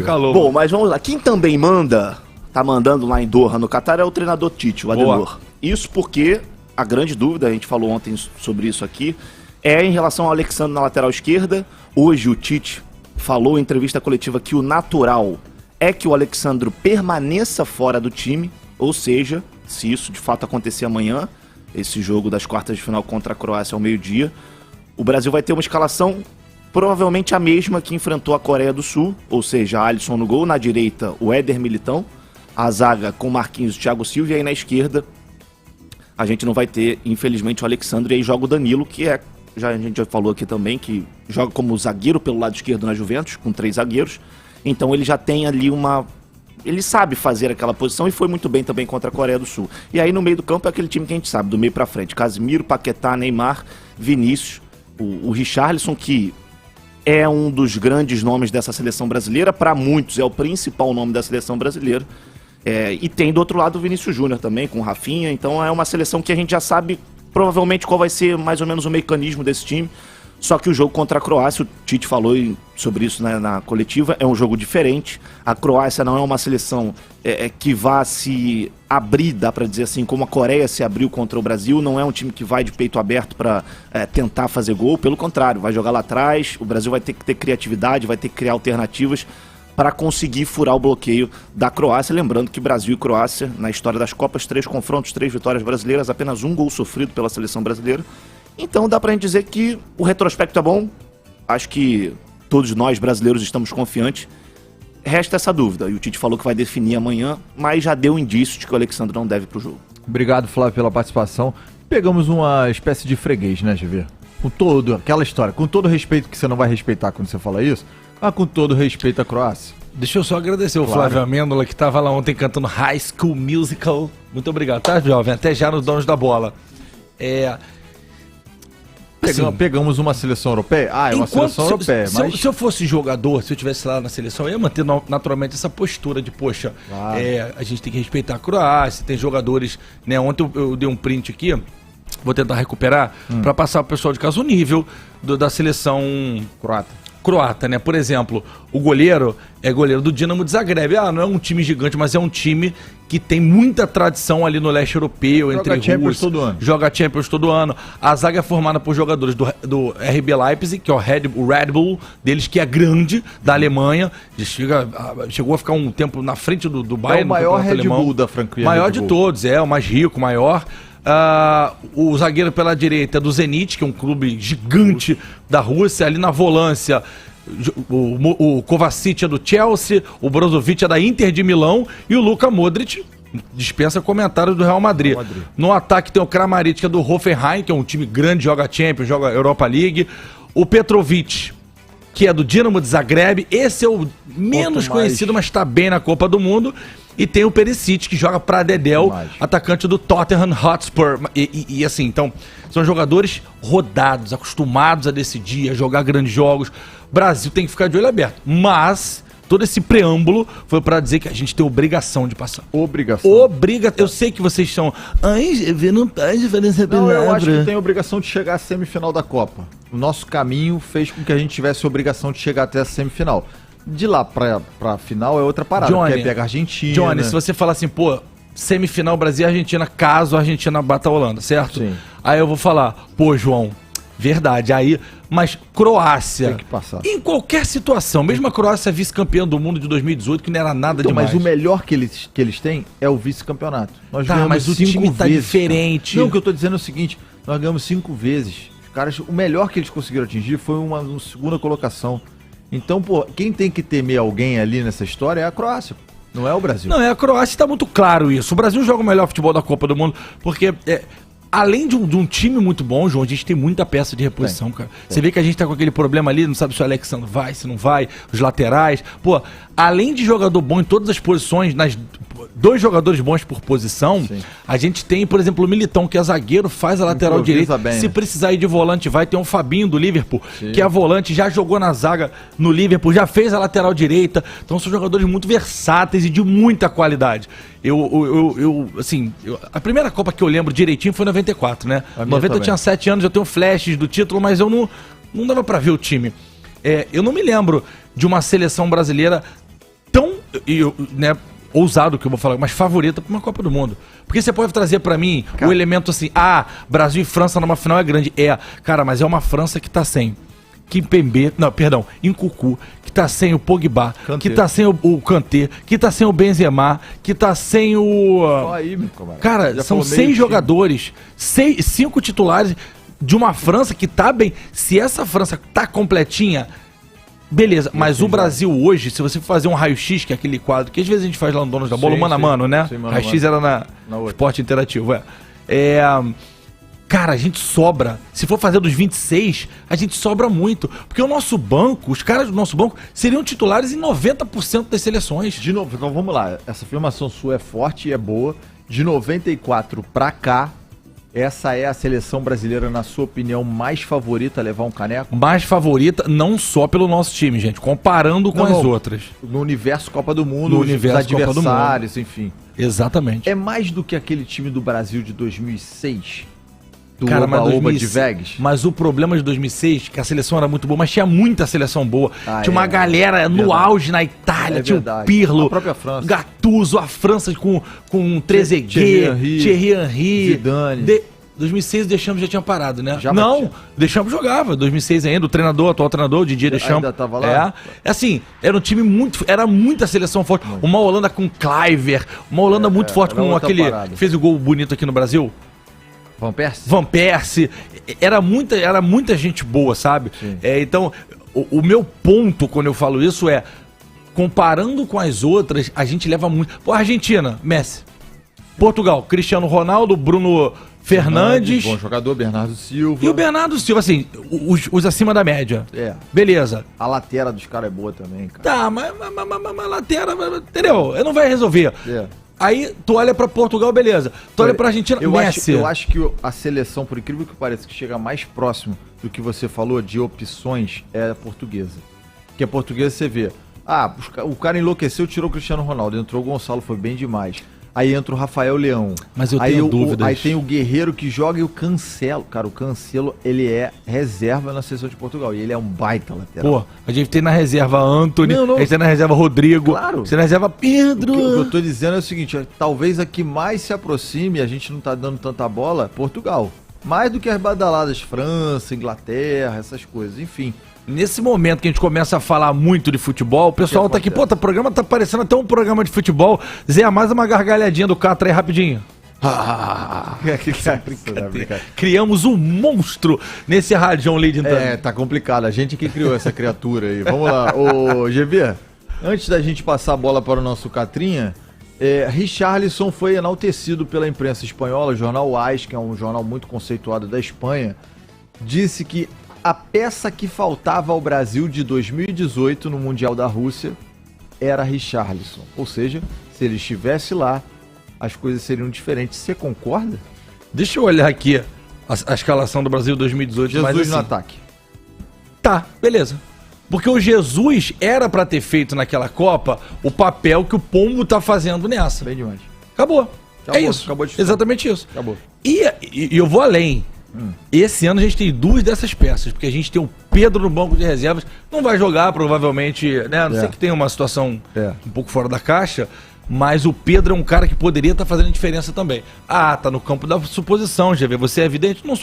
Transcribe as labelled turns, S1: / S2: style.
S1: calor.
S2: Bom, mas vamos lá. Quem também tá mandando lá em Doha, no Catar, é o treinador Tite, o Adenor. Isso porque a grande dúvida, a gente falou ontem sobre isso aqui, é em relação ao Alexandre na lateral esquerda. Hoje o Tite falou em entrevista coletiva que o natural é que o Alexandre permaneça fora do time, ou seja, se isso de fato acontecer amanhã, esse jogo das quartas de final contra a Croácia ao meio-dia, o Brasil vai ter uma escalação provavelmente a mesma que enfrentou a Coreia do Sul, ou seja, Alisson no gol, na direita o Éder Militão, a zaga com Marquinhos e Thiago Silva, e aí na esquerda a gente não vai ter, infelizmente, o Alexandre, e aí joga o Danilo, que a gente já falou aqui também, que joga como zagueiro pelo lado esquerdo na Juventus, com 3 zagueiros, então ele já tem ali ele sabe fazer aquela posição e foi muito bem também contra a Coreia do Sul. E aí no meio do campo é aquele time que a gente sabe, do meio pra frente, Casemiro, Paquetá, Neymar, Vinícius, o Richarlison, que é um dos grandes nomes dessa seleção brasileira, para muitos é o principal nome da seleção brasileira, e tem do outro lado o Vinícius Júnior também, com o Rafinha, então é uma seleção que a gente já sabe provavelmente qual vai ser mais ou menos o mecanismo desse time. Só que o jogo contra a Croácia, o Tite falou sobre isso, né, na coletiva, é um jogo diferente. A Croácia não é uma seleção que vá se abrir, dá pra dizer assim, como a Coreia se abriu contra o Brasil. Não é um time que vai de peito aberto pra tentar fazer gol. Pelo contrário, vai jogar lá atrás. O Brasil vai ter que ter criatividade, vai ter que criar alternativas para conseguir furar o bloqueio da Croácia. Lembrando que Brasil e Croácia, na história das Copas, 3 confrontos, 3 vitórias brasileiras, apenas 1 gol sofrido pela seleção brasileira. Então dá pra gente dizer que o retrospecto é bom. Acho que todos nós brasileiros estamos confiantes. Resta essa dúvida, e o Tite falou que vai definir amanhã, mas já deu indício de que o Alexandre não deve pro jogo.
S1: Obrigado, Flávio, pela participação. Pegamos uma espécie de freguês, né, GV? Aquela história, com todo respeito, que você não vai respeitar quando você fala isso, mas com todo respeito à Croácia.
S3: Deixa eu só agradecer o Flávio Amêndola, que estava lá ontem cantando High School Musical. Muito obrigado, tá, jovem? Até já nos Donos da Bola.
S1: Pegamos uma seleção europeia? É uma seleção europeia. Mas...
S3: Se eu fosse jogador, se eu estivesse lá na seleção, eu ia manter naturalmente essa postura de, poxa, a gente tem que respeitar a Croácia, tem jogadores, né? Ontem eu dei um print aqui, vou tentar recuperar, para passar pro pessoal de casa o nível da seleção croata, né? Por exemplo, o goleiro é goleiro do Dinamo de Zagreb. Não é um time gigante, mas é um time que tem muita tradição ali no leste europeu, entre
S1: Champions todo ano.
S3: Joga Champions todo ano. A zaga é formada por jogadores do RB Leipzig, que é o Red Bull deles, que é grande, da Alemanha. Chegou a ficar um tempo na frente do Bayern.
S1: É o maior Red Bull da franquia.
S3: Maior de todos, o mais rico, maior. O zagueiro pela direita é do Zenit, que é um clube gigante da Rússia. Ali na volância, o Kovacic é do Chelsea, o Brozovic é da Inter de Milão e o Luka Modric dispensa comentários do Real Madrid. No ataque tem o Kramaric, que é do Hoffenheim, que é um time grande, joga Champions, joga Europa League. O Petrovic, que é do Dinamo de Zagreb. Esse é o menos conhecido, mas está bem na Copa do Mundo. E tem o Perisic, que joga pra Dedel, atacante do Tottenham Hotspur. E assim, então, são jogadores rodados, acostumados a decidir, a jogar grandes jogos. Brasil tem que ficar de olho aberto. Mas todo esse preâmbulo foi pra dizer que a gente tem obrigação de passar. Eu sei que vocês são... não faz diferença.
S1: Não, eu acho que tem obrigação de chegar à semifinal da Copa. O nosso caminho fez com que a gente tivesse a obrigação de chegar até a semifinal. De lá pra final é outra parada,
S3: Johnny,
S1: que é pegar a Argentina.
S3: Johnny, se você falar assim, semifinal Brasil e Argentina, caso a Argentina bata a Holanda, certo?
S1: Sim.
S3: Aí eu vou falar, João, verdade, mas Croácia,
S1: tem que passar.
S3: Em qualquer situação, mesmo a Croácia vice-campeã do mundo de 2018, que não era nada demais.
S1: Mas o melhor que eles têm é o vice-campeonato. Nós ganhamos
S3: mas o time tá diferente.
S1: Não, o que eu tô dizendo é o seguinte, nós ganhamos 5 vezes. Os caras, o melhor que eles conseguiram atingir foi uma segunda colocação. Então, quem tem que temer alguém ali nessa história é a Croácia, não é o Brasil.
S3: Não, é a Croácia, tá muito claro isso. O Brasil joga o melhor futebol da Copa do Mundo, porque além de um time muito bom, João, a gente tem muita peça de reposição, cara. Você vê que a gente tá com aquele problema ali, não sabe se o Alexandre vai, se não vai, os laterais. Além de jogador bom em todas as posições, 2 jogadores bons por posição, a gente tem, por exemplo, o Militão, que é zagueiro, faz a lateral direita. Se precisar ir de volante, vai ter um Fabinho do Liverpool, que é volante, já jogou na zaga no Liverpool, já fez a lateral direita. Então são jogadores muito versáteis e de muita qualidade. A primeira Copa que eu lembro direitinho foi em 94, né? 90 eu tinha 7 anos, eu tenho flashes do título, mas eu não dava pra ver o time. Eu não me lembro de uma seleção brasileira né, ousado que eu vou falar, mas favorita para uma Copa do Mundo. Porque você pode trazer para mim o elemento assim, Brasil e França numa final é grande. Cara, mas é uma França que tá sem Kimpembe, Nkunku, que tá sem o Pogba,
S1: Kanté.
S3: que tá sem o Kanté, que tá sem o Benzema, que tá sem o...
S1: Só aí, meu camarada.
S3: Cara,
S1: Já
S3: são
S1: falou meio
S3: 6
S1: time.
S3: jogadores, 5 titulares de uma França que tá bem. Se essa França tá completinha, beleza. Mas o Brasil hoje, se você fazer um raio-x, que é aquele quadro que às vezes a gente faz lá no Donos da Bola,
S1: Sim,
S3: mano a
S1: sim.
S3: mano, né?
S1: Sim, mano a
S3: Raio-x
S1: mano.
S3: era
S1: Na
S3: na
S1: outra.
S3: Esporte Interativo, Cara, a gente sobra. Se for fazer dos 26, a gente sobra muito. Porque o nosso banco, os caras do nosso banco, seriam titulares em 90% das seleções.
S1: De novo, então vamos lá. Essa afirmação sua é forte e é boa. De 94 pra cá, essa é a seleção brasileira, na sua opinião, mais favorita a levar um caneco?
S3: Mais favorita, não só pelo nosso time, gente, comparando com as outras.
S1: No universo Copa do Mundo,
S3: No
S1: os
S3: universo Copa do Mundo.
S1: adversários, enfim.
S3: Exatamente.
S1: É mais do que aquele time do Brasil de 2006? Do
S3: Cara, mas
S1: Oba-Oba
S3: 2006
S1: de Vegas?
S3: Mas o problema de 2006, que a seleção era muito boa, mas tinha muita seleção boa. Tinha uma galera no
S1: verdade.
S3: auge na Itália,
S1: É
S3: tinha o
S1: verdade.
S3: Pirlo,
S1: A própria França.
S3: Gattuso, a França com Trezeguet, Thierry Henry.
S1: Zidane.
S3: 2006 o Deschamps já tinha parado, né?
S1: Já
S3: não,
S1: tinha.
S3: o Deschamps jogava. 2006 ainda, o atual treinador, o Didier Deschamps.
S1: Ainda tava lá?
S3: É assim, era um time muito... Era muita seleção forte. Uma Holanda com Cliver, uma Holanda muito forte
S1: era
S3: com
S1: outra
S3: aquele...
S1: parada.
S3: Que fez o gol bonito aqui no Brasil.
S1: Van Persie?
S3: Van Persie, era muita gente boa, sabe?
S1: Sim.
S3: Então, o meu ponto quando eu falo isso é, comparando com as outras, a gente leva muito... Pô, Argentina, Messi. Portugal, Cristiano Ronaldo, Bruno Fernandes
S1: Bom jogador, Bernardo Silva.
S3: e o Bernardo Silva, assim, os acima da média.
S1: É.
S3: Beleza.
S1: A lateral dos caras é boa também, cara.
S3: Tá, mas lateral, entendeu? Não vai resolver.
S1: É.
S3: Aí, tu olha pra Portugal, beleza. Tu olha pra Argentina, Messi.
S1: Eu acho que a seleção, por incrível que pareça, que chega mais próximo do que você falou de opções é a portuguesa. Porque a portuguesa você vê, o cara enlouqueceu, tirou o Cristiano Ronaldo, entrou o Gonçalo, foi bem demais. Aí entra o Rafael Leão.
S3: Mas eu
S1: aí
S3: tenho dúvidas.
S1: Aí tem o Guerreiro que joga e o Cancelo. Cara, o Cancelo, ele é reserva na seleção de Portugal. E ele é um baita lateral.
S3: Pô, a gente tem na reserva Anthony,
S1: Não.
S3: a gente tem na reserva Rodrigo,
S1: Claro.
S3: a gente tem na reserva Pedro.
S1: O que eu tô dizendo é o seguinte, talvez a que mais se aproxime, a gente não tá dando tanta bola, Portugal. Mais do que as badaladas França, Inglaterra, essas coisas, enfim.
S3: Nesse momento que a gente começa a falar muito de futebol, o pessoal tá aqui, pô, o programa tá parecendo até um programa de futebol. Zé, mais uma gargalhadinha do Catra aí rapidinho. Criamos um monstro nesse radião Lady
S1: É, tá complicado. A gente que criou essa criatura aí. Vamos lá. Ô, GB, antes da gente passar a bola para o nosso Catrinha, Richarlison foi enaltecido pela imprensa espanhola. O jornal AS, que é um jornal muito conceituado da Espanha, disse que a peça que faltava ao Brasil de 2018 no Mundial da Rússia era Richarlison. Ou seja, se ele estivesse lá, as coisas seriam diferentes. Você concorda?
S3: Deixa eu olhar aqui a escalação do Brasil 2018.
S1: Jesus
S3: mas,
S1: no
S3: assim,
S1: ataque.
S3: Tá, beleza. Porque o Jesus era pra ter feito naquela Copa o papel que o Pombo tá fazendo nessa.
S1: Bem demais.
S3: Acabou. É
S1: Acabou,
S3: isso.
S1: acabou de história.
S3: Exatamente isso.
S1: Acabou.
S3: E eu vou além. Esse ano a gente tem 2 dessas peças, porque a gente tem o Pedro no banco de reservas, não vai jogar provavelmente, né? A não ser que tenha uma situação um pouco fora da caixa, mas o Pedro é um cara que poderia estar fazendo diferença também. Tá no campo da suposição, GV. Você é evidente? Não sou